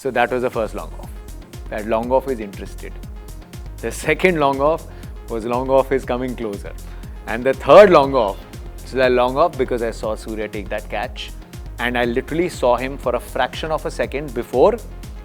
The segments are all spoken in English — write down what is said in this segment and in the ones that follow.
So that was the first long off. That long off is interested. The second long off was long off is coming closer. And the third long off, so that long off because I saw Surya take that catch. And I literally saw him for a fraction of a second before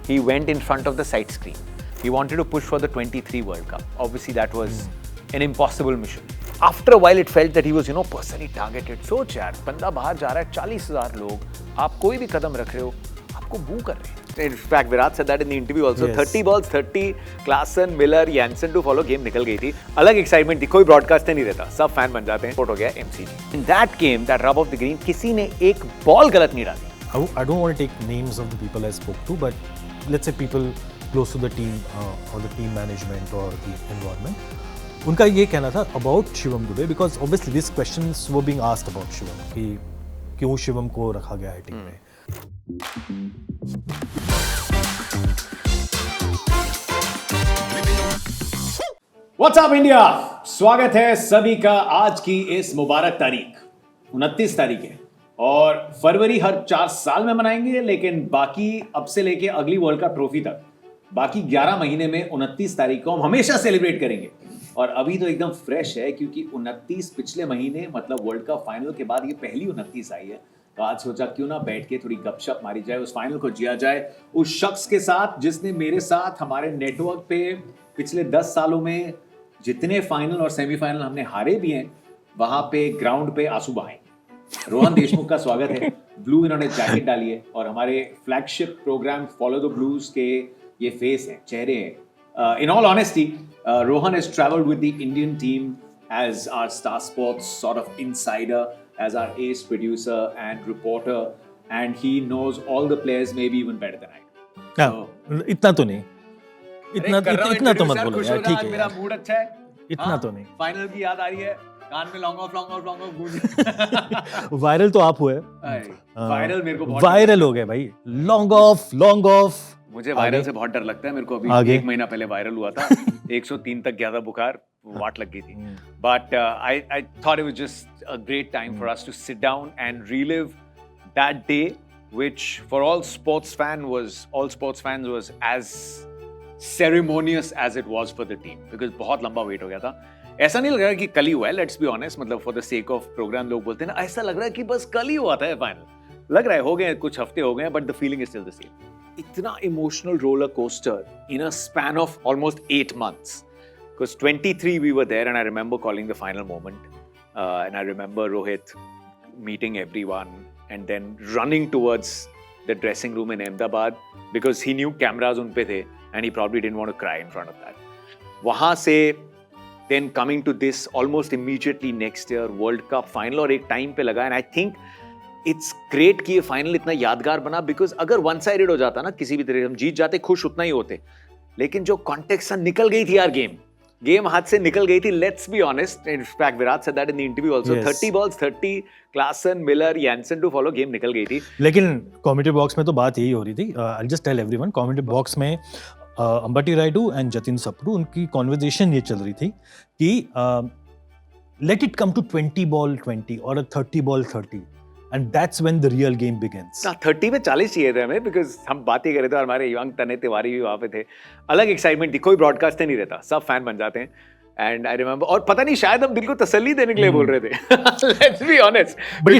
he went in front of the side screen. He wanted to push for the 23 World Cup. Obviously that was an impossible mission. After a while it felt that he was, personally targeted. Soch yaar, बंदा बाहर जा रहा है, 40,000 लोग, आप कोई भी कदम रख रहे हो, आपको बू कर रहे हैं. In fact, Virat said that in the interview also. Yes. 30 balls, 30, Klaasen, Miller, Jansen to follow. Game निकल गई थी. अलग excitement थी. कोई broadcaster नहीं रहता. सब fan बन जाते हैं. Port हो गया MCG. In that game, that rub of the green, किसी ने एक ball गलत नहीं डाली. I don't want to take names of the people I spoke to, but let's say people close to the team or the team management or the environment. उनका ये कहना था about Shivam Dube because obviously these questions were being asked about Shivam कि क्यों शिवम को रखा गया है टीम में. What's up India? स्वागत है सभी का आज की इस मुबारक तारीख 29 तारीख है और फरवरी हर 4 साल में मनाएंगे, लेकिन बाकी अब से लेके अगली वर्ल्ड कप ट्रॉफी तक बाकी 11 महीने में 29 तारीख को हम हमेशा सेलिब्रेट करेंगे. और अभी तो एकदम फ्रेश है क्योंकि 29 पिछले महीने मतलब वर्ल्ड कप फाइनल के बाद ये पहली 29 आई है. तो आज सोचा क्यों ना बैठ के थोड़ी गपशप मारी जाए, उस फाइनल को जिया जाए उस शख्स के साथ जिसने मेरे साथ हमारे नेटवर्क पे पिछले 10 सालों में जितने फाइनल और सेमीफाइनल हमने हारे भी हैं वहां पे ग्राउंड पे आंसू बहाए. रोहन देशमुख का स्वागत है. ब्लू इन्होंने जैकेट डाली है और हमारे flagship programme follow the blues के ये फेस हैं, चेहरे हैं. In all honesty, Rohan has traveled with the Indian team as our Star Sports sort of insider, as our ace producer and reporter, and he knows all the players maybe even better than I do. So, इतना तो नहीं, इतना तो मत बोलो यार, ठीक है. मेरा मूड अच्छा है. इतना तो नहीं. फाइनल की याद आ रही है, कान में लॉन्ग ऑफ गूंज. वायरल तो आप हुए. वायरल मेरे को बहुत वायरल हो गए भाई. Long off. मुझे वायरल से बहुत डर लगता है. मेरे को अभी 1 महीना पहले वायरल हुआ था. 103 तक गया था बुखार, वाट लग गई थी. But I thought it was just a great time for us to sit down and relive that day, which for all sports fans was as ceremonious as it was for the team, because बहुत लंबा wait हो गया था. ऐसा नहीं लग रहा कि कल ही हुआ है. लेट्स बी ऑनेस्ट, मतलब for the sake of program लोग बोलते हैं ना, ऐसा लग रहा है कि बस कल ही हुआ था फाइनल. लग रहा है हो गए कुछ हफ्ते हो गए, but the feeling is still the same. इतना emotional roller coaster in a span of almost 8 months, because 23 we were there, and I remember calling the final moment, and I remember Rohit meeting everyone and then running towards the dressing room in Ahmedabad because he knew cameras उन पे थे and he probably didn't want to cry in front of that. वहाँ से then coming to this almost immediately next year World Cup final, और एक time पे लगा. and I think it's great कि ये फाइनल इतना यादगार बना, बिकॉज अगर वन साइडेड हो जाता ना, किसी भी तरह हम जीत जाते खुश उतना ही होते, लेकिन जो कॉन्टेक्स्ट निकल गई थी यार, गेम हाथ से निकल गई थी. Let's be honest, in fact Virat said that in the interview also. 30 balls, 30, Klaasen, Miller, Jansen to follow. Game निकल गई थी. लेकिन कमेंट्री बॉक्स में तो बात यही हो रही थी. I just tell everyone, commentary box में अंबटी रायडू एंड जतिन सप्रू, उनकी कॉन्वर्सेशन ये चल रही थी कि let it come to 20 ball 20 और 30 ball 30, and that's when the real game begins. 30 पे 40 चाहिए थे हमें, बिकॉज हम बातें कर रहे थे और हमारे यंग तने तिवारी भी वहाँ पे थे. अलग एक्साइटमेंट थी. कोई ब्रॉडकास्टर नहीं रहता, सब फैन बन जाते हैं. एंड आई रिमेंबर, और पता नहीं शायद हम दिल को तसल्ली देने के लिए बोल रहे थे. Let's be honest, but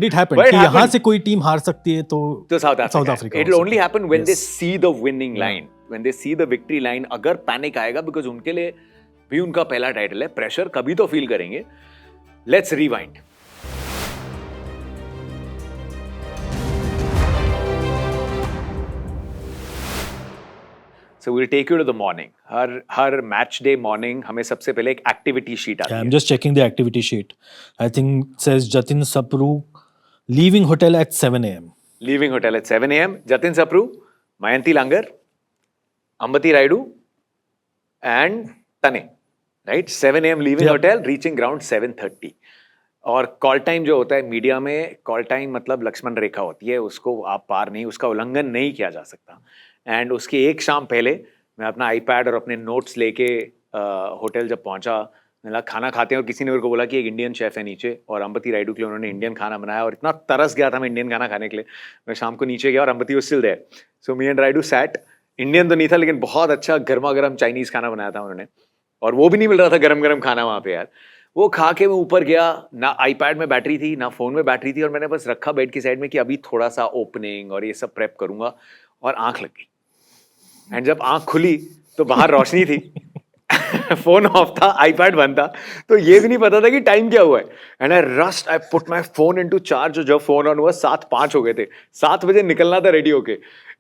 it happened कि यहाँ से कोई टीम हार सकती है तो south Africa. It will only happen when they see the winning line, when they see the victory line. अगर पैनिक आएगा, बिकॉज उनके लिए भी उनका पहला टाइटल है, प्रेशर कभी तो फील करेंगे. Let's rewind. So we'll take you to the morning. Her match day morning हमें सबसे पहले एक activity sheet आती है. I'm just checking the activity sheet. I think it says Jatin Sapru leaving hotel at 7 a.m. Leaving hotel at 7 a.m. Jatin Sapru, Mayanti Langar, Ambati Raidu, and Tane. Right? 7 a.m. leaving hotel, reaching ground 7:30. और call time जो होता है media में, call time मतलब लक्ष्मण रेखा होती है, उसको आप पार नहीं, उसका उल्लंघन नहीं किया जा सकता. एंड उसके एक शाम पहले मैं अपना आईपैड और अपने नोट्स लेके होटल जब पहुंचा मतलब खाना खाते हैं और किसी ने मेरे को बोला कि एक इंडियन शेफ है नीचे और अंबती रायडू के लिए उन्होंने इंडियन खाना बनाया और इतना तरस गया था मैं इंडियन खाना खाने के लिए. मैं शाम को नीचे गया और Ambati was still there. So me and Rayudu sat. Indian तो नहीं था लेकिन बहुत अच्छा गर्मा गर्म चाइनीज खाना बनाया था उन्होंने और वो भी नहीं मिल रहा था गरम गरम खाना वहाँ पे यार. वो खा के मैं ऊपर गया, ना आईपैड में बैटरी थी ना फोन में बैटरी थी और मैंने बस रखा बेड की साइड में कि अभी थोड़ा सा ओपनिंग और ये सब प्रेप करूंगा और आंख लग गई. एंड जब आंख खुली तो बाहर रोशनी थी. फोन ऑफ था, आईपैड बंद था, तो ये भी नहीं पता था कि टाइम क्या हुआ है. And I put my phone into charge. जब फोन ऑन हुआ 7:05 हो गए थे. 7 बजे निकलना था रेडी होके.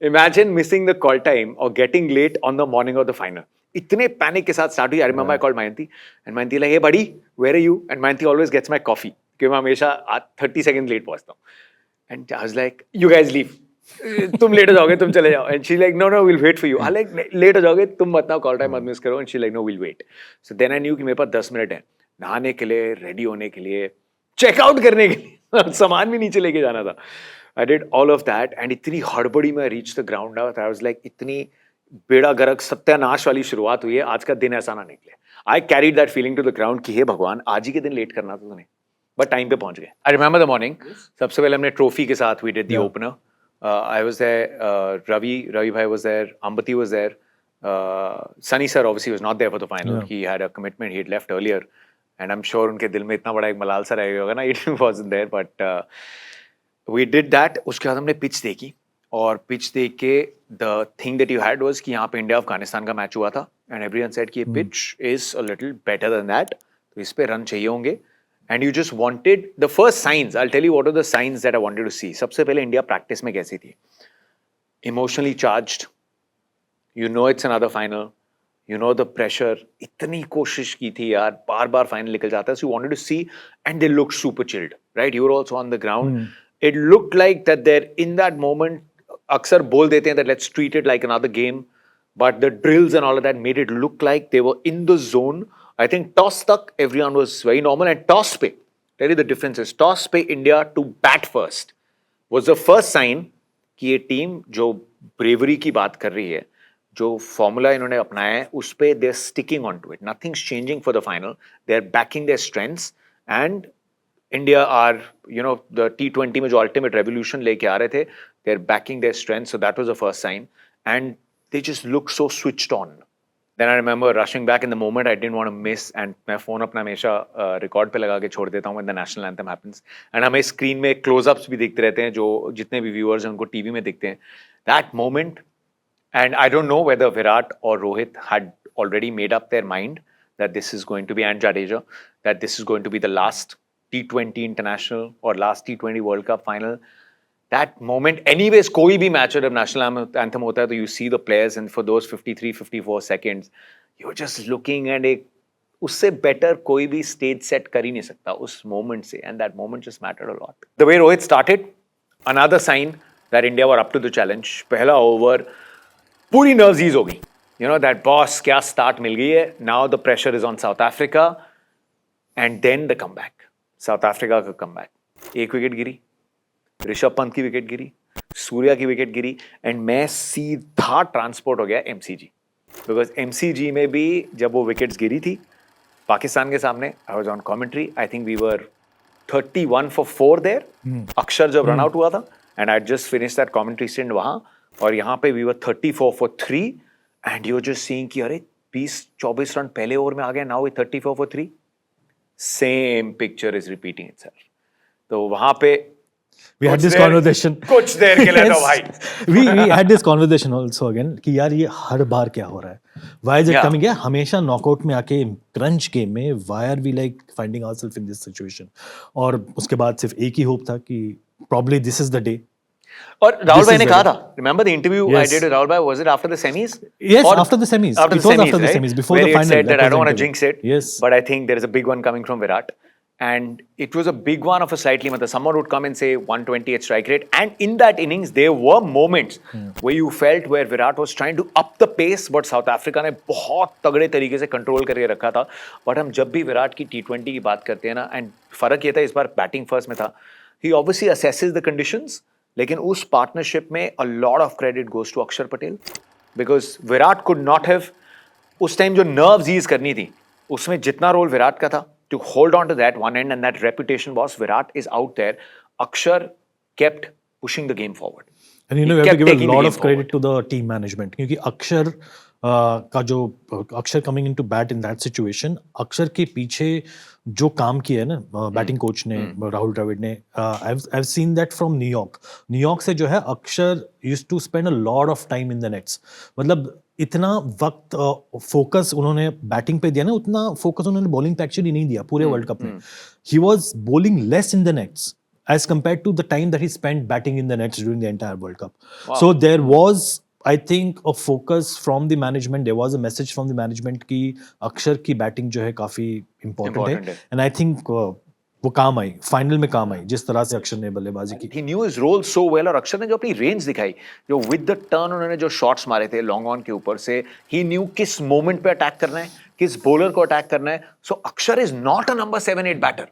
Imagine missing the call time और getting late on the morning of the final. इतने पैनिक के साथ स्टार्ट हुई. I remember I called Mayanti and Mayanti like, hey buddy where are you? And Mayanti always gets my coffee क्योंकि मैं हमेशा 30 second late पहुंचता हूँ. And I was like, you guys leave, तुम लेट हो जाओगे, तुम चले जाओ. And she like, no no will wait for you. I like, late हो जाओगे तुम, मत ना कॉल टाइम मत मिस करो. And she like, no will wait. So then I knew कि मेरे पास 10 मिनट है नहाने के लिए, रेडी होने के लिए, चेकआउट करने के लिए. सामान भी नीचे लेके जाना था. I did all of that and इतनी हड़बड़ी में reach the ground. I was like, इतनी बेड़ा गर्क सत्यानाश वाली शुरुआत हुई है, आज का दिन ऐसा ना निकले. I carried that feeling to the ground कि हे भगवान, आज ही के दिन लेट करना था तुम्हें, बट टाइम पे पहुंच गए. I remember the morning. सबसे पहले हमने ट्रॉफी के साथ we did the opener. I was there, Ravi bhai was there, Ambati was there, Sunny sir obviously was not there for the final. Yeah. He had a commitment, he had left earlier, and I'm sure उनके दिल में इतना बड़ा एक मलाल सा रह गया होगा ना, it wasn't there, but we did that. उसके बाद हमने पिच देखी और पिच देख के the thing that you had was कि यहाँ पे इंडिया अफगानिस्तान का मैच हुआ था and everyone said कि pitch is a little better than that, तो इस पे रन चाहिए होंगे. And you just wanted the first signs. I'll tell you what are the signs that I wanted to see. सबसे पहले इंडिया प्रैक्टिस में कैसी थी? Emotionally charged. You know it's another final. You know the pressure. इतनी कोशिश की थी यार, बार-बार फाइनल निकल जाता है. So you wanted to see, and they looked super chilled, right? You were also on the ground. It looked like that they're in that moment. अक्सर बोल देते हैं that let's treat it like another game, but the drills and all of that made it look like they were in the zone. I think toss तक everyone was very normal, and toss पे, tell you the difference is, toss पे India to bat first was the first sign कि ये team जो bravery की बात कर रही है, जो formula इन्होंने अपनाया है, उस पे they're sticking on to it. Nothing's changing for the final. They're backing their strengths, and India are, you know, the T20 में जो ultimate revolution लेके आ रहे थे, they're backing their strengths. So that was the first sign, and they just look so switched on. Then I remember rushing back in the moment. I didn't want to miss, and मैं phone अपना हमेशा record पे लगा के छोड़ देता हूँ when the national anthem happens. And हमें screen में close-ups भी दिखते रहते हैं, जो जितने भी viewers हैं उनको TV में दिखते हैं. That moment, and I don't know whether Virat or Rohit had already made up their mind that this is going to be, and Jadeja, that this is going to be the last T20 international or last T20 World Cup final. That moment, anyways, कोई भी match जब national anthem होता है तो you see the players, and for those 53-54 seconds, you're just looking, and एक उससे better कोई भी stage set कर ही नहीं सकता उस moment से, and that moment just mattered a lot. The way Rohit started, another sign that India were up to the challenge. पहला over, पूरी nerves ease हो गई. You know that boss क्या start मिल गई है. Now the pressure is on South Africa, and then the comeback. South Africa का comeback. एक wicket गिरी, ऋषभ पंत की विकेट गिरी, सूर्या की विकेट गिरी, एंड मैं सीधा ट्रांसपोर्ट हो गया एमसीजी. बिकॉज एमसीजी में भी जब वो विकेट्स गिरी थी पाकिस्तान के सामने, I was on commentary. I think we were 31 for 4 there. Axar जब रन आउट हुआ था, and I just finish that commentary stand वहां, और यहाँ पे we were 34 for 3, and you just seeing कि अरे 20-24 रन पहले ओवर में आ गए, now we 34 for 3. Same picture is repeating itself. तो वहां पे we had this conversation कुछ देर के लिए तो भाई we had this conversation also again कि यार ये हर बार क्या हो रहा है, why is it coming? Yeah, हमेशा नॉकआउट में आके क्रंच गेम में why are we like finding ourselves in this situation? और उसके बाद सिर्फ एक ही होप था कि probably this is the day. और राहुल भाई ने कहा था, remember the interview I did with Rahul bhai, was it after the semis? Yes, after the semis. After it the was semis, after the right? semis, before where the he final. said that I don't want to jinx it, yes, but I think there is a big one coming from Virat. And it was a big one of a slightly, someone would come and say 120 at strike rate, and in that innings there were moments where you felt where Virat was trying to up the pace, but South Africa ने बहुत तगड़े तरीके से control करके रखा था. But हम जब भी विराट की T20 की बात करते हैं ना, एंड फर्क ये था इस बार बैटिंग फर्स्ट में था, he obviously assesses the conditions, लेकिन उस पार्टनरशिप में a lot of credit goes to Akshar Patel, because Virat could not have उस टाइम जो nerves ease करनी थी उसमें जितना रोल विराट का था to hold on to that one end and that reputation was Virat is out there. Akshar kept pushing the game forward. And you know, He we have to kept give a taking the lot game of credit forward. to the team management क्योंकि अक्षर का जो अक्षर coming into bat in that situation, अक्षर के पीछे जो काम किया है ना बैटिंग कोच ने, राहुल द्रविड़ ने, I have seen that from New York से जो है Axar used to spend a lot of time in the nets. मतलब इतना वक्त फोकस उन्होंने बैटिंग पे दिया ना, उतना फोकस उन्होंने बॉलिंग पे एक्चुअली नहीं दिया पूरे वर्ल्ड कप में. He was bowling less in the nets as compared to the time that he spent batting in the nets during the entire World Cup. Wow. So there was, I think, a focus from the management. There was a message from the management कि अक्षर की batting जो है काफी important है. And I think वो काम आई, final में काम आई जिस तरह से अक्षर ने बल्लेबाजी की. He knew his role so well और अक्षर ने जो अपनी रेंज दिखाई, जो with the turn उन्होंने जो शॉट्स मारे थे लॉन्ग ऑन के ऊपर से, he knew किस मोमेंट पे अटैक करना है, किस बॉलर को अटैक करना है. So अक्षर is not a number 7-8 batter.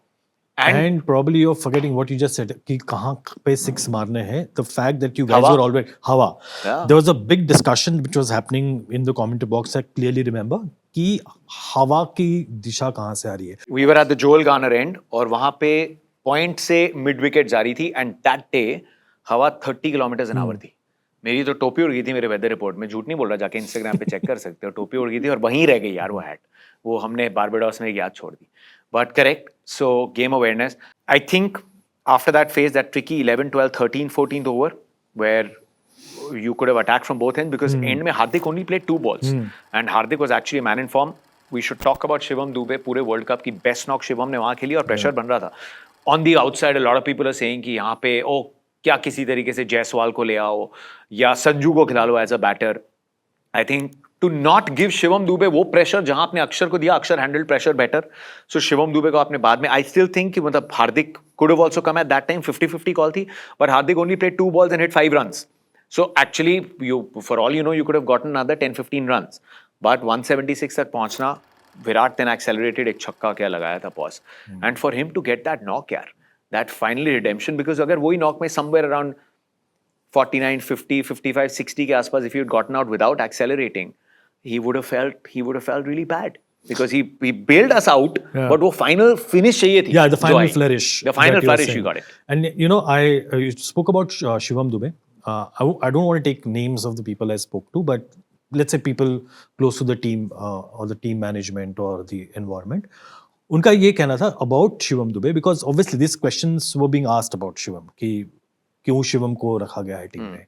And probably you're forgetting what you just said कि कहाँ पे six मारने हैं. The fact that you guys were already हवा. Yeah. There was a big discussion which was happening in the commentary box. I clearly remember कि हवा की दिशा कहाँ से आ रही है. We were at the Joel Garner end और वहाँ पे पॉइंट से मिड विकेट जा रही थी and that day हवा 30 किलोमीटर an hour थी. मेरी तो टोपी उड़ गई थी मेरे वेदर रिपोर्ट में, झूठ नहीं बोल रहा, जाके इंस्टाग्राम पे चेक कर सकते हो. टोपी उड़ गई थी और वहीं रह गई यार वो हैट. वो हमने बारबाडोस में एक याद छोड़ दी. But correct, so game awareness. I think after that phase, that tricky 11, 12, 13, 14th over, where you could have attacked from both ends because end में Hardik only played 2 balls. And Hardik was actually a man in form. We should talk about Shivam Dube. पूरे world cup की best knock Shivam ने वहाँ खेली और pressure बन रहा था. On the outside, a lot of people are saying कि यहाँ पे क्या किसी तरीके से जायसवाल को ले आओ या संजू को खिला लो as a batter. I think to not give Shivam Dube वो प्रेशर जहां आपने अक्षर को दिया, Axar handle pressure better. So Shivam Dube को आपने बाद में, आई स्टिल थिंक कि मतलब Hardik could have also come at that time, 50-50 call थी, but Hardik only played 2 balls and hit 5 runs. So actually you for all you know you could have gotten another 10-15 runs, but 176 तक पहुंचना, Virat then accelerated, एक छक्का क्या लगाया था pause, and for him to get that knock यार, that finally redemption. Because अगर वही नॉक में समवेयर अराउंड 49, 50, 55, 60 के आसपास if he had gotten out without accelerating, he would have felt really bad because he bailed us out. Yeah. But वो final finish चाहिए थी. Yeah, the final flourish. The final that you were flourish, saying. you got it. And you know, you spoke about Shivam Dube. I don't want to take names of the people I spoke to, but let's say people close to the team or the team management or the environment. उनका ये कहना था about Shivam Dube because obviously these questions were being asked about Shivam कि क्यों शिवम को रखा गया है टीम में.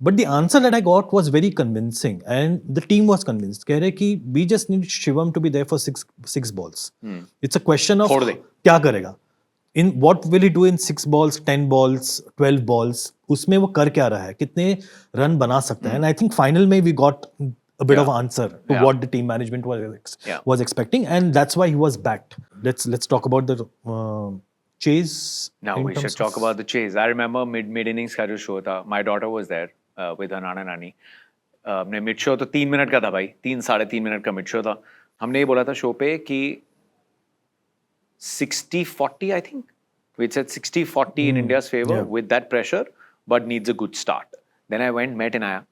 But the answer that I got was very convincing and the team was convinced. कह रहे कि we just need Shivam to be there for 6 balls. It's a question of क्या करेगा, in what will he do in 6 balls, 10 balls, 12 balls, उसमें वो कर क्या रहा है, कितने रन बना सकता है. एंड आई थिंक फाइनल में we got a bit of answer to what the team management was expecting, and that's why he was backed. Let's talk about the chase. Now we should talk about the chase. I remember mid innings का जो show था, my daughter was there with her नाना नानी. हमने mid show तो 3 minute का था भाई, 3-3.5 minute का मिड शो था. हमने ये बोला था शो पे कि 60-40 I think. We said 60-40 in India's favor with that pressure, but needs a good start. Then I went met Inaya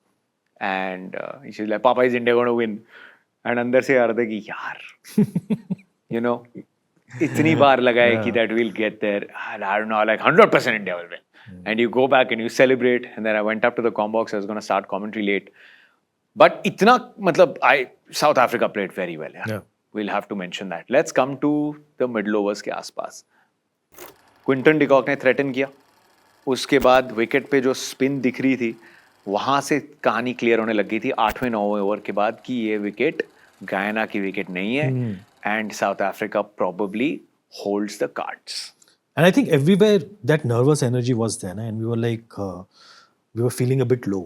and she's like, Papa, is India going to win? And अंदर से आ रहा था कि यार, you know, इतनी बार लगाए कि that we'll get there. And I don't know, like 100% India will win. And you go back and you celebrate. And then I went up to the comm box. I was going to start commentary late. But इतना मतलब South Africa played very well. Yeah. We'll have to mention that. Let's come to the middle overs के आसपास. Quinton de Kock ने threaten किया. उसके बाद wicket पे जो स्पिन दिख रही थी, वहां से कहानी क्लियर होने लगी थी 8वें-9वें ओवर के बाद कि ये विकेट गायना की विकेट नहीं है. And South Africa probably holds the cards. And I think everywhere that nervous energy was there, and we were like, we were feeling a bit low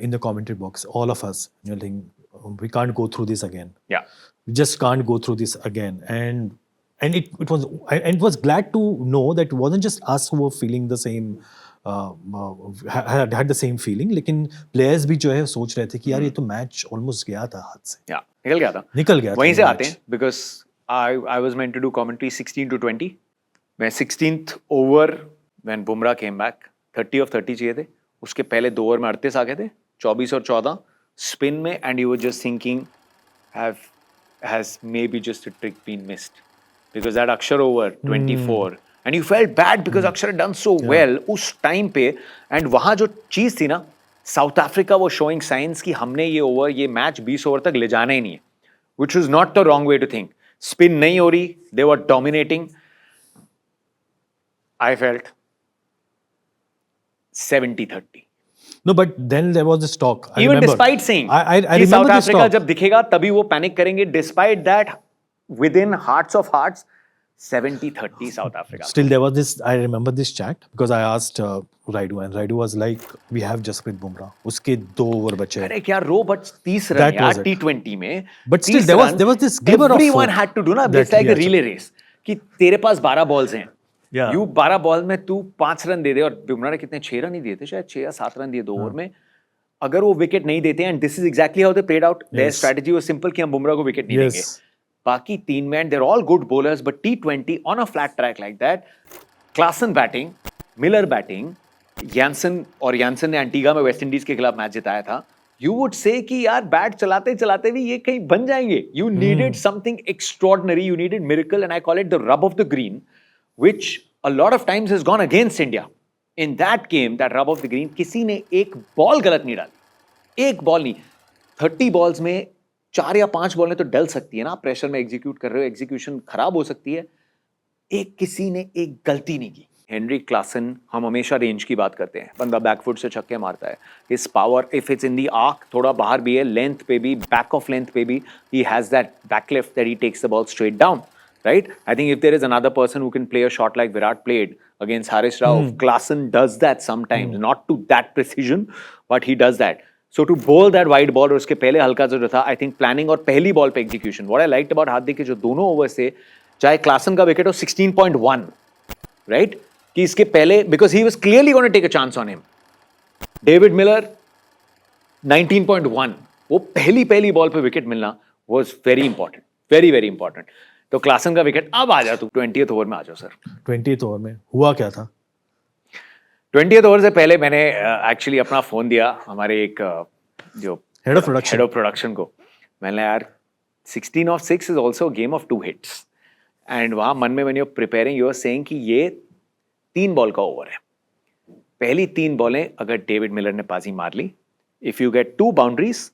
in the commentary box, all of us. You know, like, we can't go through this again. Yeah, we just can't go through this again. And it was glad to know that it wasn't just us who were feeling the same. had the same feeling, लेकिन players भी जो है सोच रहे थे कि यार ये तो मैच ऑलमोस्ट गया था हाथ से. Yeah, निकल गया था. वहीं से आते हैं because I was meant to do commentary 16-20. मैं 16th over when Bumrah came back 30 of 30 चाहिए थे. उसके पहले 2 ओवर में 38 आ गए थे, 24 और 14 स्पिन में, and you were just thinking, have has maybe just a trick been missed. Because that Akshar over 24, and you felt bad because Akshar had done so well उस time पे, and वहाँ जो चीज थी ना, South Africa was showing signs कि हमने ये match 20 over तक ले जाना ही नहीं है, which was not the wrong way to think. Spin नहीं हो रही, they were dominating. I felt 70-30. No, but then there was this talk. I Even remember. despite saying I कि remember South this Africa talk. जब दिखेगा तभी वो panic करेंगे, despite that, within hearts of hearts, 70-30 South Africa. Still, there was this. I remember this chat because I asked Raidu, and Raidu was like, "We have Jasprit Bumrah. उसके 2 over बचे हैं." अरे क्या रो बट 30 रन That was यार it. T20 में. But still, 30 there was- run, there was this glimmer of everyone hope had to do ना. that It's like he a had relay race कि तेरे पास 12 बॉल्स हैं. Yeah. You 12 बॉल में तू 5 run दे दे, और बुमराह ने कितने 6 रन ही दिए थे, शायद 6 या 7 रन दिए 2 ओवर में. अगर वो विकेट नहीं देते, and this is exactly how they played out, their strategy was simple कि हम बुमराह को विकेट नहीं देंगे. बाकी 3 man, they're all good bowlers, but T20 on a flat track like that, Klaasen batting, Miller batting, Jansen ने Antigua में West Indies के खिलाफ मैच जिताया था. यू वुड से कि यार बैट चलाते चलाते भी ये कहीं बन जाएंगे. You needed something extraordinary, you needed miracle, and I call it the rub off the green, which a lot of times has gone against India. In that game, that rub of the green, किसी ने एक ball गलत नहीं डाली, एक ball नहीं. 30 balls में 4 या 5 बॉल तो डल सकती है ना, प्रेशर में एग्जीक्यूट कर रहे हो, एग्जीक्यूशन खराब हो सकती है. किसी ने एक गलती नहीं की. हेनरी क्लासन, हम हमेशा रेंज की बात करते हैं, बंदा बैकफुट से छक्के मारता है. His power, if it's in the arc, थोड़ा बाहर भी है, लेंथ पे भी, बैक ऑफ लेंथ पे भी, he has that backlift that he takes the ball straight down. Right? I think if there is another person who can play a shot like Virat played against Haris Rauf, Klaasen does that sometimes, not to that precision, but he does that. So to bowl that wide ball, और उसके पहले हल्का जो था, I think planning और पहली ball पे execution. What I liked about हार्दिक के जो दोनों ओवर्स थे, चाहे क्लासन का विकेट हो 16.1, right? कि इसके पहले, because he was clearly going to take a chance on him. David Miller 19.1, वो पहली बॉल पे विकेट मिलना was very important, very very important. तो क्लासन का विकेट. अब आ जा तू 20th ओवर में आ जाओ सर. 20th ओवर में हुआ क्या था? 20th ओवर से पहले मैंने एक्चुअली अपना फोन दिया हमारे एक जो हेड ऑफ प्रोडक्शन को. मैंने यार 16 of 6 is also a game of 2 hits. And वहाँ मन में when you're preparing you are saying कि ये 3 बॉल का ओवर है. पहली 3 बॉलें अगर डेविड मिलर ने बाजी मार ली, if you get 2 boundaries,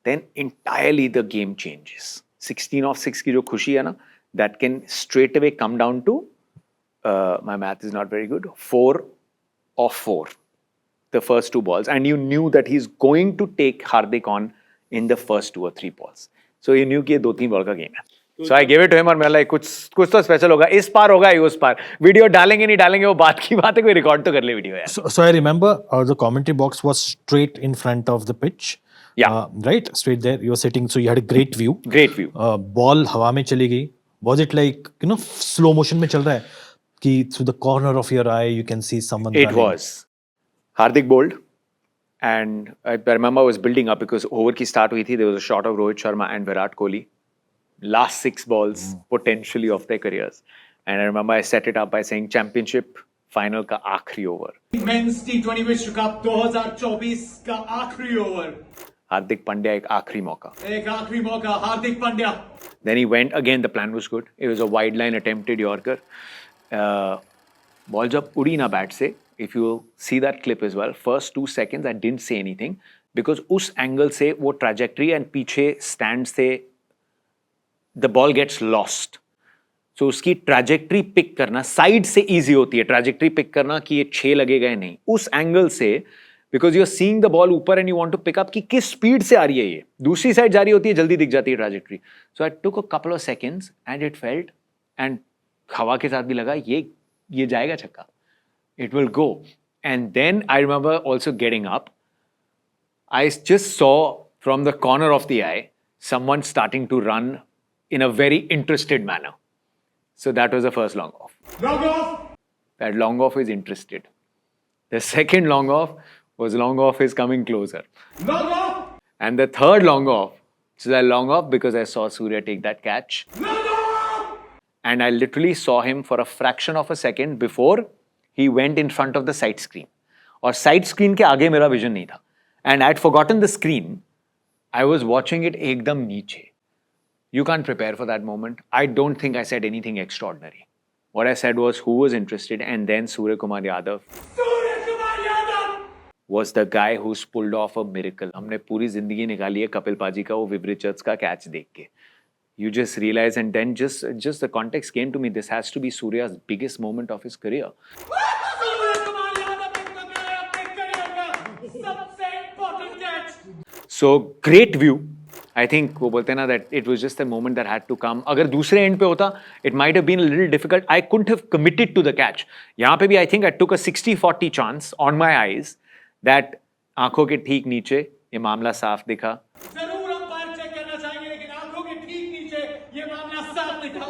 then entirely the game changes. 16 of 6 की जो खुशी है ना, that can straight away come down to, my math is not very good, 4 of 4, the first 2 balls. And you knew that he's going to take Hardik on in the first 2 or 3 balls. So you knew कि ये 2-3 ball का game है. So I gave it to him और मैं like कुछ तो special होगा, इस पार होगा या उस पार. वीडियो डालेंगे नहीं डालेंगे वो बात की बात है, कोई रिकॉर्ड तो कर ले वीडियो यार. So I remember the commentary box was straight in front of the pitch. Yeah. Right, straight there. You were sitting, so you had a great view. Great view. Ball हवा में चली गई. Was it like, slow motion में चल रहा है कि through the corner of your eye you can see someone It running? was. Hardik bowled, and I remember I was building up because over की start हुई थी. There was a shot of Rohit Sharma and Virat Kohli. Last 6 balls potentially of their careers. And I remember I set it up by saying championship final का आखिरी over. Men's T20 विश्व cup 2024 का आखिरी over. Hardik Pandya एक आखिरी मौका. एक आखिरी मौका Hardik Pandya. Then he went again. The plan was good. It was a wide line attempted Yorker. Ball जब उड़ी ना बैट से, if you see that clip as well, first 2 seconds I didn't say anything because उस angle से वो trajectory and पीछे stands से the ball gets lost. So उसकी trajectory pick करना side से easy होती है. Trajectory pick करना कि ये 6 लगेगा या नहीं. उस angle से, because you're seeing the ball ऊपर and you want to pick up कि किस speed से आ रही है ये. दूसरी side जा रही होती है, जल्दी दिख जाती है trajectory. So I took a couple of seconds and it felt, and हवा के साथ भी लगा ये जाएगा छक्का. It will go. And then I remember also getting up. I just saw from the corner of the eye someone starting to run in a very interested manner. So that was the first long off. Long off. That long off is interested. The second long off was long off is coming closer. Long off. And the third long off, which is a long off because I saw Surya take that catch. Long off. And I literally saw him for a fraction of a second before he went in front of the side screen. और side screen के आगे मेरा vision नहीं था. And I had forgotten the screen. I was watching it एकदम नीचे. You can't prepare for that moment. I don't think I said anything extraordinary. What I said was who was interested, and then Surya Kumar Yadav was the guy who's pulled off a miracle. हमने पूरी जिंदगी निकाली है कपिल पाजी का वो Viv Richards का catch देख के. You just realize, and then just the context came to me. This has to be Surya's biggest moment of his career. So great view. I think वो बोलते हैं ना that it was just a moment that had to come. अगर दूसरे end पे होता, it might have been a little difficult. I couldn't have committed to the catch. यहाँ पे भी I think I took a 60-40 chance on my eyes that आंखों के ठीक नीचे ये मामला साफ दिखा. जरूर अंपायर चेक करना चाहेंगे, लेकिन आंखों के ठीक नीचे ये मामला साफ दिखा.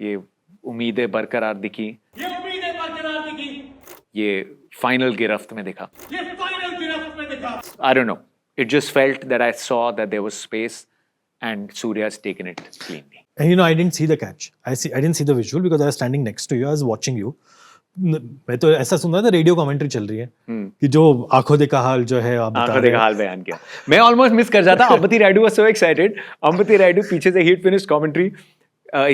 ये उम्मीदें बरकरार दिखी. ये उम्मीदें बरकरार दिखी. ये फाइनल गिरफ्त में दिखा. ये फाइनल गिरफ्त में दिखा. I don't know. It just felt that I saw that there was space and Surya's taken it cleanly. And you know, I didn't see the catch. I didn't see the visual because I was standing next to you. I was watching you. मैं तो ऐसा सुन रहा था radio commentary चल रही है कि जो आंखों देखा हाल जो है आप बता आंखों देखा हाल बयान किया. मैं ऑलमोस्ट मिस कर जाता. Ambati Rayudu was so excited. Ambati Rayudu पीछे से heat finished commentary.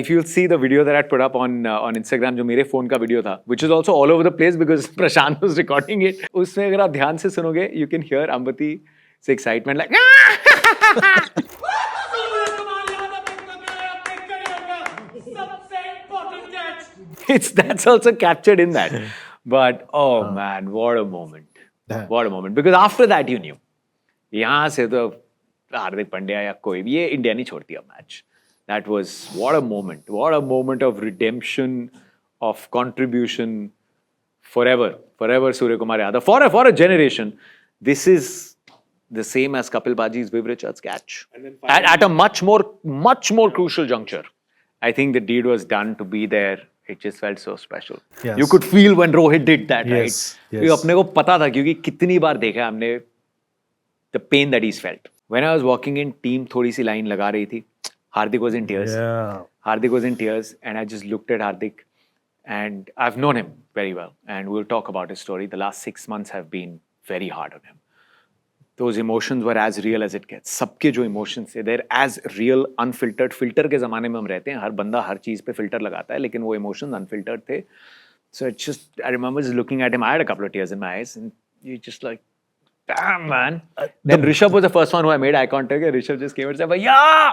If you'll see the video that I put up on Instagram, जो मेरे फोन का वीडियो था, which is also all over the place because Prashant was recording it. उसमें अगर आप ध्यान से सुनोगे, you can hear अंबती's excitement like. That's also captured in that. But oh man, what a moment. What a moment. Because after that you knew. यहाँ से तो हार्दिक पांड्या या कोई भी ये इंडिया नहीं छोड़ती अब match. That was what a moment of redemption, of contribution, forever Surya Kumar Yadav, for a generation. This is the same as Kapil Paji's Viv Richards catch. At a much more crucial juncture. I think the deed was done to be there. It just felt so special. Yes. You could feel when Rohit did that, Yes, right? yes. ये अपने को पता था क्योंकि कितनी बार देखा हमने the pain that he's felt. When I was walking in, team थोड़ी सी line लगा रही थी. Hardik was in tears. Yeah. Hardik was in tears, and I just looked at Hardik, and I've known him very well, and we'll talk about his story. The last 6 months have been very hard on him. Those emotions were as real as it gets. सबके जो emotions थे, they're as real, unfiltered. Filter के ज़माने में हम रहते हैं. हर बंदा हर चीज़ पे filter लगाता है, लेकिन वो emotions unfiltered थे. So it's just, I remember just looking at him. I had a couple of tears in my eyes, and you just like, damn man. Then Rishabh was the first one who I made eye contact, and Rishabh just came and said, yeah.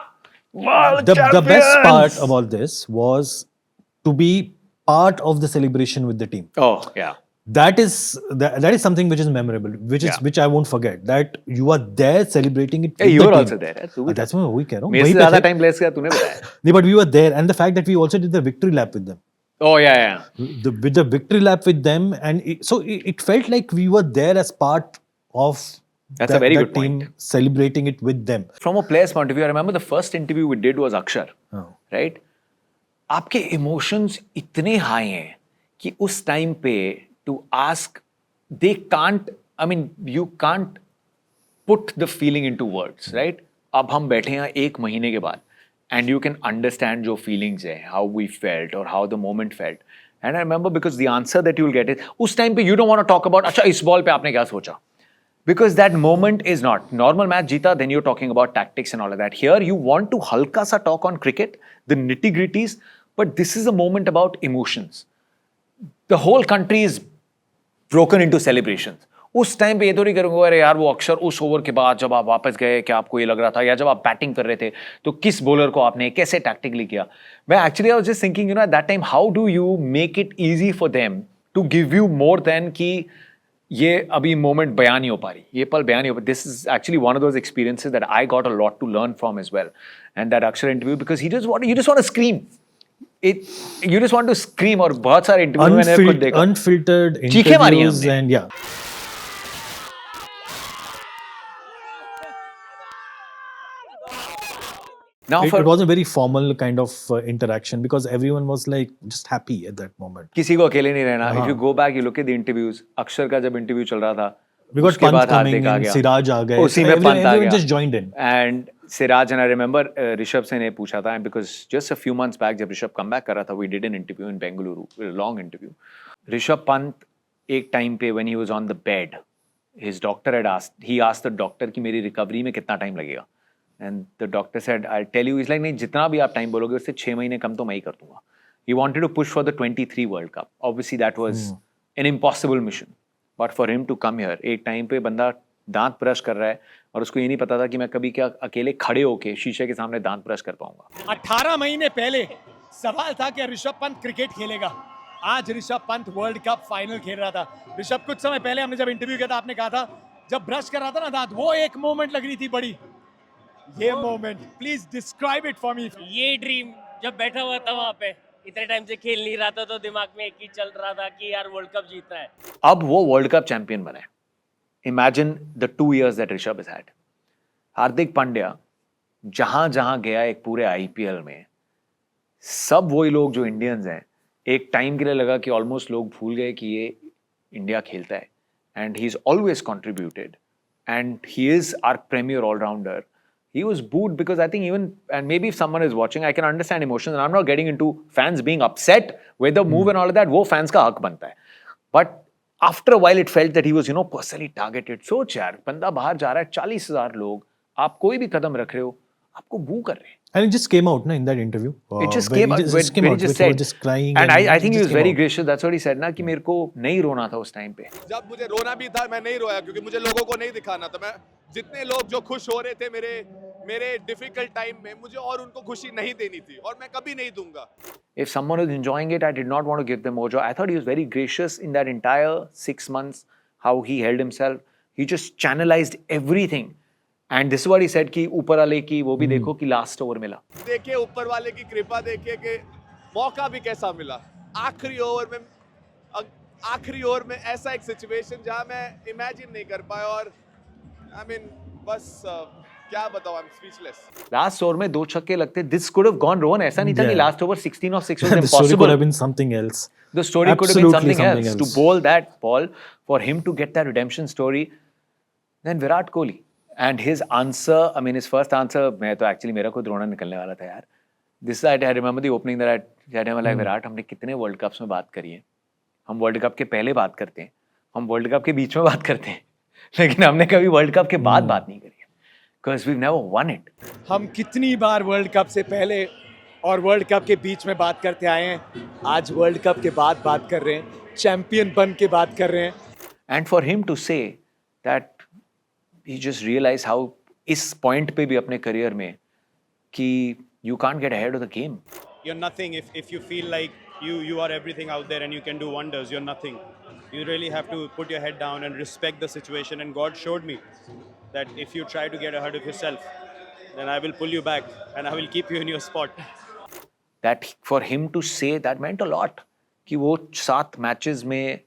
The best part about this was to be part of the celebration with the team. Oh yeah. That is something which is memorable, which I won't forget. That you are there celebrating it. Yeah, with you the were team. also there. तू भी That's what we कह रहा हूँ. मेरे वहीं से पे ज़्यादा थे. time place किया तूने बताया. नहीं, but we were there, and the fact that we also did the victory lap with them. Oh yeah. With the victory lap with them, and it felt like we were there as part of That's a very that good team, point. celebrating it with them. From a player's point of view, I remember the first interview we did was Akshar, Oh. right? आपके emotions इतने high हैं कि उस time पे to ask, they can't. I mean, you can't put the feeling into words, right? अब हम बैठे हैं 1 महीने के बाद, and you can understand जो feelings है, how we felt or how the moment felt. And I remember because the answer that you'll get is उस time पे you don't want to talk about अच्छा इस ball पे आपने क्या सोचा. Because that moment is not normal match जीता, then you're talking about tactics and all of that. Here you want to हल्का सा talk on cricket, the nitty gritties, but this is a moment about emotions. The whole country is broken into celebrations. उस time पे ये तो नहीं करूँगा अरे यार वो अक्षर उस ओवर के बाद जब आप वापस गए क्या आपको ये लग रहा था या जब आप बैटिंग कर रहे थे तो किस बॉलर को आपने कैसे टैक्टिकली किया. मैं actually I was just thinking you know at that time how do you make it easy for them to give you more then कि ये अभी मोमेंट बयान नहीं हो पा रही, ये पल बयान नहीं हो पा. This is actually one of those experiences that I got a lot to learn from as well. And that Axar interview because you just want to scream. You just want to scream. और बहुत सारे interview मैंने खुद देखा, Unfiltered चीखें मारी interviews हमने. and yeah. Now It for was a very formal kind of interaction because everyone was like just happy at that moment. किसी को अकेले नहीं रहना. If you go back, you look at the interviews. अक्षर का जब interview चल रहा था, We got उसके Pant बाद coming हार्दिक आ in, गया, Siraj आ गए. उसी में Everyone- पंत आ everyone गया. just joined in. And Siraj and I remember Rishabh से ने पूछा था because just a few months back जब ऋषभ कम बैक कर रहा था, we did an interview in Bengaluru, a long interview. Rishabh Pant एक टाइम पे when he was on the bed, his doctor had asked the doctor कि मेरी रिकवरी में कितना टाइम लगेगा. And the doctor said, I'll tell you. He's like, नहीं जितना भी आप टाइम बोलोगे उससे 6 महीने कम तो मैं ही कर दूंगा. He wanted to push for the 23 World Cup. Obviously that was an impossible mission. But for him to come here, एक टाइम पे बंदा दांत ब्रश कर रहा है और उसको ये नहीं पता था कि मैं कभी क्या अकेले खड़े होके शीशे के सामने दांत ब्रश कर पाऊंगा. 18 महीने पहले सवाल था कि ऋषभ पंत क्रिकेट खेलेगा. आज Rishabh Pant world cup final खेल रहा था. ऋषभ, कुछ समय पहले हमने जब इंटरव्यू किया था आपने कहा था जब ब्रश कर रहा था ना दांत, वो एक मोमेंट लग रही थी बड़ी. ये moment please describe it for me. ये ड्रीम जब बैठा हुआ था वहां पे, इतने टाइम से खेल नहीं रहा था तो दिमाग में एक ही चल रहा था कि यार वर्ल्ड कप जीतना है. अब वो वर्ल्ड कप चैंपियन बने. Imagine the 2 years that Rishabh has had. Hardik Pandya जहां जहां गया एक पूरे IPL में, सब वही लोग जो इंडियंस हैं, एक टाइम के लिए लगा कि ऑलमोस्ट लोग भूल गए कि ये इंडिया खेलता है. And he is always contributed and he is our premier allrounder. He was booed because I think even, and maybe if someone is watching, I can understand emotions, and I'm not getting into fans being upset with the move and all of that. वो fans का हक बनता है. But after a while, it felt that he was, personally targeted. सोच यार, बंदा बाहर जा रहा है, 40,000 लोग, आप कोई भी कदम रख रहे हो, आपको boo कर रहे हैं. And it just came out in that interview. It just came out. When he just said, just crying. And I think he was very out. gracious. That's what he said ना कि मेरे को नहीं रोना था उस टाइम पे. जब मुझे रोना भी था मैं नहीं रोया क्योंकि मुझे लोगों को नहीं दिखाना था. मैं जितने लोग जो खुश हो रहे थे मेरे डिफिकल्ट टाइम में, मुझे और उनको खुशी नहीं देनी थी और मैं कभी नहीं दूंगा. If someone was enjoying it, I did not want to give them more joy. I thought he was very gracious in that entire 6 months, how he held himself. He just channelized everything. And this is what he said कि ऊपर वाले की वो भी देखो कि last over मिला. देखिए ऊपर वाले की कृपा, देखिए कि मौका भी कैसा मिला. आखिरी ओवर में ऐसा एक सिचुएशन जहां मैं इमेजिन नहीं कर पाया और बस क्या बताऊं, I am speechless. Last over में 2 छक्के लगते. This could have gone wrong. ऐसा नहीं था कि last over 16 of 6 was The story could impossible. have been something else. The story could have been Absolutely something else. To bowl that ball, for him to get that redemption story, then Virat Kohli. And his answer, his first answer, मैं तो actually मेरा खुद रोना निकलने वाला था यार. This I remember the opening that I said him like Virat, हमने कितने वर्ल्ड कप्स में बात करी है. हम वर्ल्ड कप के पहले बात करते हैं, हम वर्ल्ड कप के बीच में बात करते हैं, लेकिन हमने कभी वर्ल्ड कप के बाद बात नहीं करी है. Because we've never won it. हम कितनी बार वर्ल्ड कप से पहले और वर्ल्ड कप के बीच में बात करते आए हैं. आज वर्ल्ड कप के बाद बात कर रहे हैं, चैंपियन बन के बात कर रहे हैं. And for him to say that he just realized how इस point पे भी अपने career में कि you can't get ahead of the game. You're nothing if you feel like you are everything out there and you can do wonders. You're nothing. You really have to put your head down and respect the situation. And God showed me that if you try to get ahead of yourself, then I will pull you back and I will keep you in your spot. That for him to say that meant a lot. कि वो 7 matches में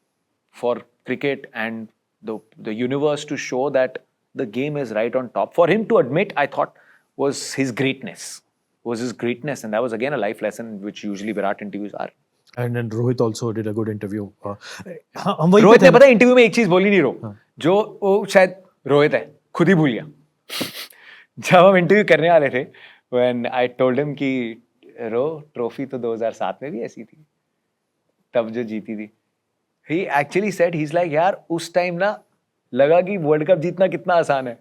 for cricket and the universe to show that the game is right on top. For him to admit, I thought, was his greatness. And that was again a life lesson which usually Virat interviews are. And then Rohit also did a good interview. Rohit ने पता है interview में एक चीज बोली नहीं रो, जो वो शायद रोहित है खुद ही भूल गया. जब हम इंटरव्यू करने वाले थे, when I told him कि रो ट्रॉफी तो 2007 में भी ऐसी थी, तब जो जीती थी. He actually said, he's like यार उस टाइम ना लगा कि वर्ल्ड कप जीतना कितना आसान है.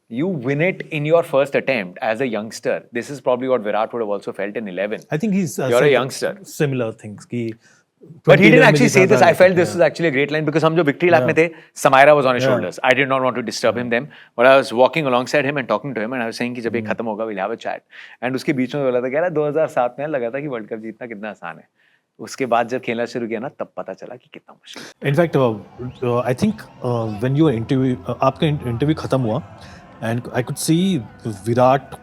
You win it in your first attempt as a youngster. This is probably what Virat would have also felt in 11. I think he's You're a youngster. Similar things कि But he didn't actually say this. I felt this was actually a great line because हम जो victory lap में थे, Samaira was on his shoulders. I did not want to disturb him then, but I was walking alongside him and talking to him and I was saying कि जब ये खत्म होगा we'll have a chat. And उसके बीच में बोला था कि यार 2007 में लगा था कि वर्ल्ड कप जीतना कितना आसान है. उसके बाद जब खेलना शुरू किया ना तब पता चला कि कितना मुश्किल. In fact, I think when your interview, आपका interview खत्म हुआ, and I could see Virat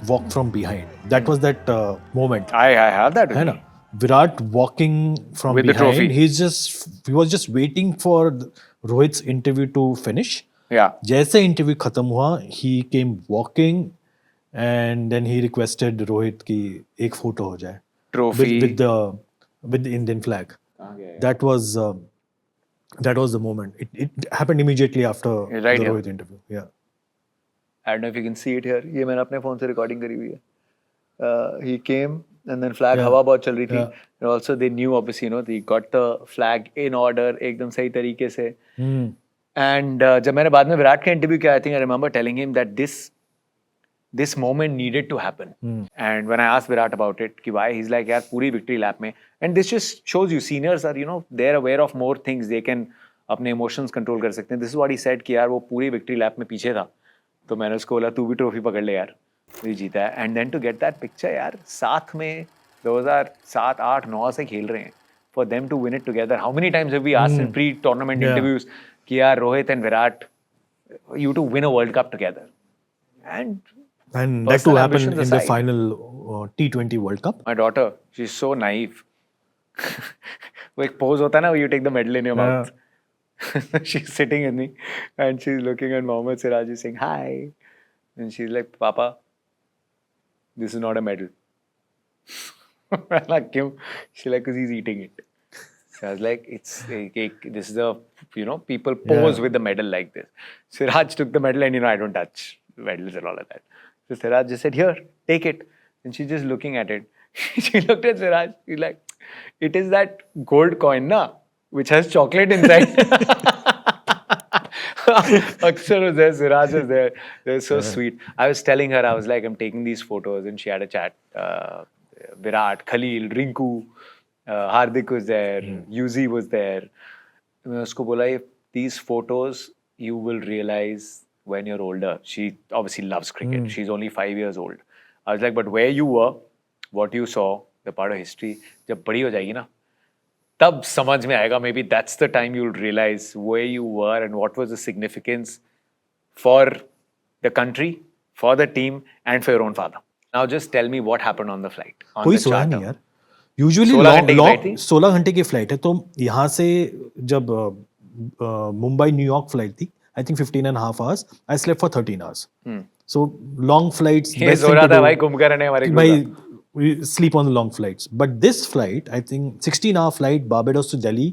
walk from behind. That was that moment. I have that with है me. ना? Virat walking from With the behind. trophy. He was just waiting for Rohit's interview to finish. Yeah. जैसे interview खत्म हुआ, he came walking and then he requested Rohit कि एक photo हो जाए. Trophy. With the Indian flag. That was the moment. It happened immediately after Right the here. Rohit interview. Yeah. I don't know if you can see it here. ये मैंने अपने phone से recording करी हुई है. He came and then flag हवा बहुत चल रही थी. And also they knew obviously they got the flag in order एकदम सही तरीके से. And जब मैंने बाद में विराट का इंटरव्यू किया, I think I remember telling him that this this moment needed to happen. And when I asked Virat about it, कि why, he's like, यार पूरी victory lap में, and this just shows you seniors are, you know, they're aware of more things, they can अपने emotions control कर सकते हैं. This is what he said कि यार वो पूरी victory lap में पीछे था, तो मैंने उसको बोला तू भी ट्रॉफी पकड़ ले यार, तू जीता है. And then to get that picture यार, साथ में 2007, 8, 9 से खेल रहे हैं. For them to win it together, how many times have we asked in pre-tournament interviews कि यार Rohit and Virat, you to win a World Cup together, and that too personal happened ambitions in the aside. final T20 World Cup. My daughter, she's so naive. वो एक pose होता है ना, you take the medal in your mouth. She's sitting with me and she's looking at Mohammad Siraj saying hi, and she's like, Papa, this is not a medal. I'm like, क्यों? She's like, because he's eating it. So I was like, this is a, you know, people pose with the medal like this. Siraj took the medal and, you know, I don't touch medals and all of that. So Siraj just said, here, take it. And she's just looking at it. She looked at Siraj. She's like, it is that gold coin, na, which has chocolate inside. Akshar was there, Siraj was there. They're so sweet. I was telling her, I was like, I'm taking these photos, and she had a chat. Virat, Khalil, Rinku, Hardik was there, Yuzi was there. मैं उसको बोला, these photos you will realize when you're older. She obviously loves cricket. She's only 5 years old. I was like, but where you were, what you saw, the part of history, जब बड़ी हो जाएगी ना, तब समझ में आएगा. Maybe that's the time you'll realize where you were and what was the significance for the country, for the team, and for your own father. Now just tell me what happened on the flight. On कोई the soya charter. नहीं यार. Usually 16 घंटे की flight है. तो यहाँ से जब मुंबई न्यूयॉर्क फ्लाइट थी, I think 15.5 hours, I slept for 13 hours. So long flights ये सो रहा था भाई, कुंभकर्ण है हमारे भाई, we sleep on the long flights. But this flight, I think 16-hour flight, Barbados to Delhi,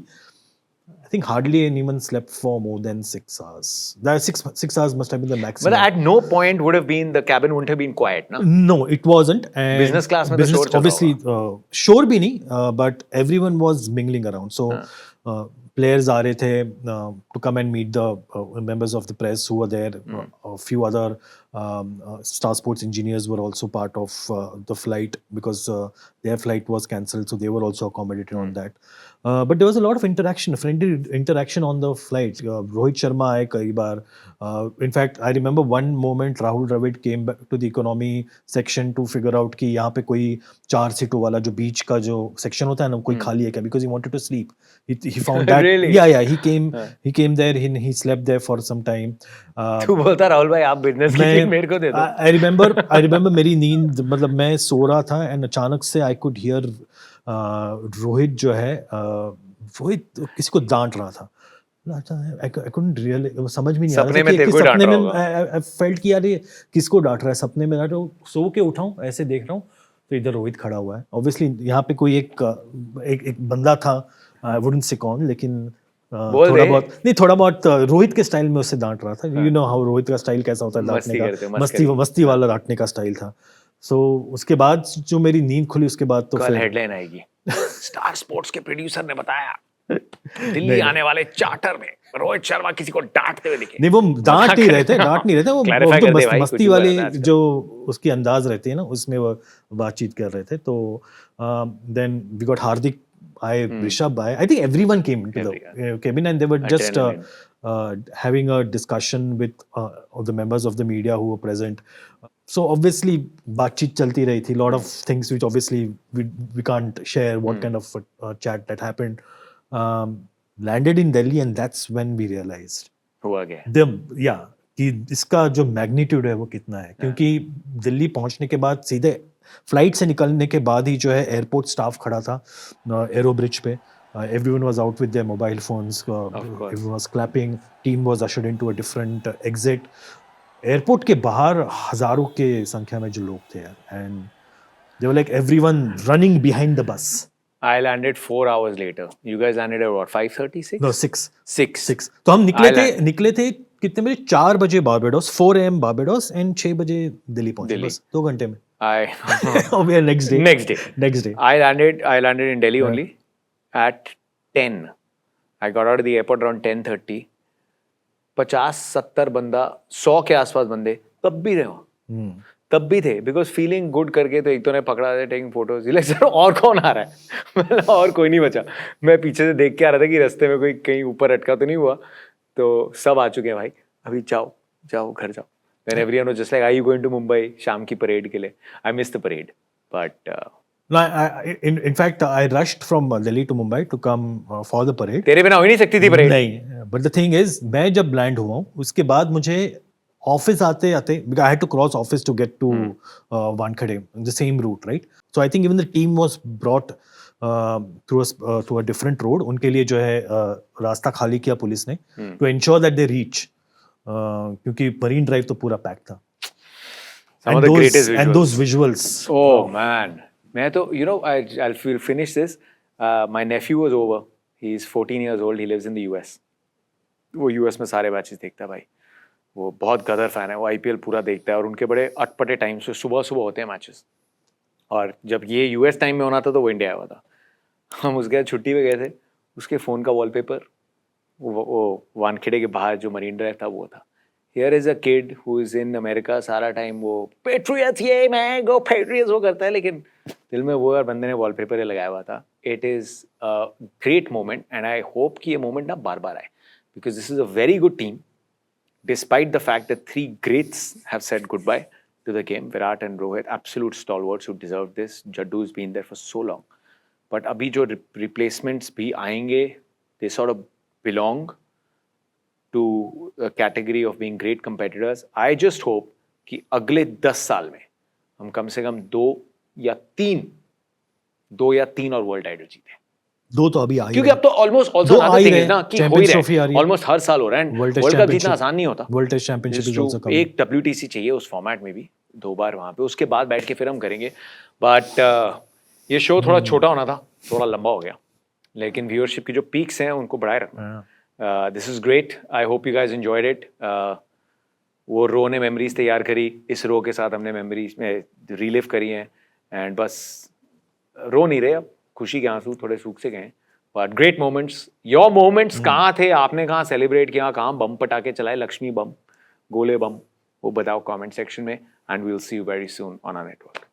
I think hardly anyone slept for more than 6 hours. That 6 hours must have been the maximum. But at no point would have been, the cabin wouldn't have been quiet, no? No, it wasn't. And Business class में तो शोर चल रहा obviously शोर भी नहीं, but everyone was mingling around. So players आ रहे थे to come and meet the members of the press who were there. A few other Star Sports engineers were also part of the flight because their flight was cancelled, so they were also accommodated on that. But there was a lot of interaction, friendly interaction on the flight. Rohit Sharma आए कई बार. In fact, I remember one moment Rahul Dravid came back to the economy section to figure out कि यहाँ पे कोई 4 सीटों वाला जो बीच का जो section होता है ना, कोई खाली है क्या? Because he wanted to sleep. He found that. Really? Yeah. He came there. He slept there for some time. तू बोलता राहुल भाई आप बिजनेस की टीम मेरे को दे दो. I remember मेरी नींद, मतलब मैं सो रहा था and अचानक से I could hear रोहित जो है, रोहित किसी को डांट रहा था. I couldn't really, समझ में नहीं आ रहा था कि सपने में I felt कि यार ये किसको डांट रहा है. सपने में तो सो के उठाऊं, ऐसे देख रहा हूँ तो इधर रोहित खड़ा हुआ है. Obviously यहाँ पे कोई एक बंदा था, I wouldn't say कौन, लेकिन थोड़ा बहुत रोहित के स्टाइल में उससे डांट रहा था. You know how रोहित का स्टाइल कैसा होता है डांटने का, मस्ती वाला डांटने का स्टाइल था. So उसके बाद जो मेरी नींद खुली, उसके बाद तो कल हेडलाइन आएगी, स्टार स्पोर्ट्स के प्रोड्यूसर ने बताया दिल्ली आने वाले चार्टर में रोहित शर्मा किसी को डांटते हुए दिखे. नहीं, वो डांट नहीं रहे थे, वो मस्ती वाले जो उसकी अंदाज रहते हैं ना, उसमें वो बातचीत कर रहे थे. तो then we got Hardik, Rishabh, I think everyone came into the cabin and they were just having a discussion with all the members of the media who were present. So obviously बातचीत चलती रही थी. Lot of things which obviously we can't share what kind of chat that happened. Landed in Delhi and that's when we realized हुआ क्या कि इसका जो magnitude है वो कितना है. क्योंकि दिल्ली पहुंचने के बाद सीधे फ्लाइट से निकलने के बाद ही जो है एयरपोर्ट स्टाफ खड़ा था एरो ब्रिज पे. Everyone was out with their mobile phones. Everyone was clapping. Team was ushered into a different exit. Airport के बाहर हजारों के संख्या में जो लोग थे and they were like everyone running behind the bus. I landed 4 hours later. You guys landed at what, 5:36? No, 6. 6. तो हम निकले थे कितने बजे? 4 बजे बारबाडोस, 4 AM बारबाडोस and 6 बजे दिल्ली पहुंचे. बस 2 घंटे में. Next day. I landed in Delhi only at 10. I got out of the airport around 10:30. 50-70 बंदा, 100 के आसपास बंदे तब भी रहे हो. तब भी थे बिकॉज फीलिंग गुड करके तो एक तो ने पकड़ा था टेकिंग फोटोज लाइक सर और कौन आ रहा है मतलब और कोई नहीं बचा. मैं पीछे से देख के आ रहा था कि रास्ते में कोई कहीं ऊपर अटका तो नहीं हुआ. तो सब आ चुके हैं भाई, अभी जाओ जाओ घर जाओ. Then everyone was just like, are you going to Mumbai शाम की परेड के लिए? I missed the parade, but No, in fact, I rushed from Delhi to Mumbai to come for the parade. तेरे बिना हो ही नहीं सकती थी परेड. नहीं, but the thing is, मैं जब लैंड हुआ हूँ उसके बाद मुझे ऑफिस आते आते because I had to cross office to get to Wankhede, the same route, right? So I think even the team was brought through a different road. उनके लिए जो है रास्ता खाली किया पुलिस ने to ensure that they reach. क्योंकि marine drive तो पूरा पैक था. Some of the greatest visuals. And those visuals. Oh man, मैं तो you know I'll finish this. My nephew was over. He's 14 years old. He lives in the US. वो US में सारे matches देखता है भाई. वो बहुत गदर फैन है. वो IPL पूरा देखता है और उनके बड़े अटपटे टाइम से सुबह सुबह होते हैं मैचेस. और जब ये US टाइम में होना था तो वो इंडिया आया हुआ था. हम उसके छुट्टी पे गए थे. उसके फ़ोन का वॉलपेपर वो वानखेड़े के बाहर जो मरीन ड्राइव था वो था. Here is a kid who is in America सारा टाइम वो Patriots ये मैं go Patriots वो करता है लेकिन दिल में वो और बंदे ने वॉलपेपर लगाया हुआ था. It is a great moment and I hope कि ये moment ना बार बार आए because this is a very good team despite the fact that 3 greats have said goodbye to the game. Virat and Rohit, absolute stalwarts who deserve this. Jaddu's been there for so long. But अभी जो replacements भी आएंगे they sort of belong to a category of being great competitors. I just hope कि अगले 10 साल में हम कम से कम 2 या 3 और वर्ल्ड टाइटल जीते. 2 तो अभी आ ही क्योंकि अब तो ऑलमोस्ट ऑल्सो ना थिंग इज ना कि हो ही ट्रॉफी आ रहा रही है. है. ऑलमोस्ट हर साल हो रहा है. World वर्ल्ड Test कप जीतना Championship. आसान नहीं होता. World test championship It's is true. Also coming. एक WTC चाहिए उस फॉर्मेट में भी 2 बार वहाँ पे. उसके बाद बैठ के फिर हम करेंगे. बट ये शो थोड़ा छोटा होना था, थोड़ा लंबा हो गया. लेकिन व्यूअरशिप की जो पीक्स हैं उनको बढ़ाए रखना. This is great. I hope you guys enjoyed it. वो रो ने मेमोरीज तैयार करी. इस रो के साथ हमने मेमोरीज में रिलिव करी हैं. एंड बस रो नहीं रहे अब. खुशी के आंसू थोड़े सूख से गए. But great moments. Your moments कहाँ थे? आपने कहाँ सेलिब्रेट किया? कहाँ बम पटाखे चलाए? लक्ष्मी बम, गोले बम, वो बताओ कमेंट सेक्शन में. And we will see you very soon on our network.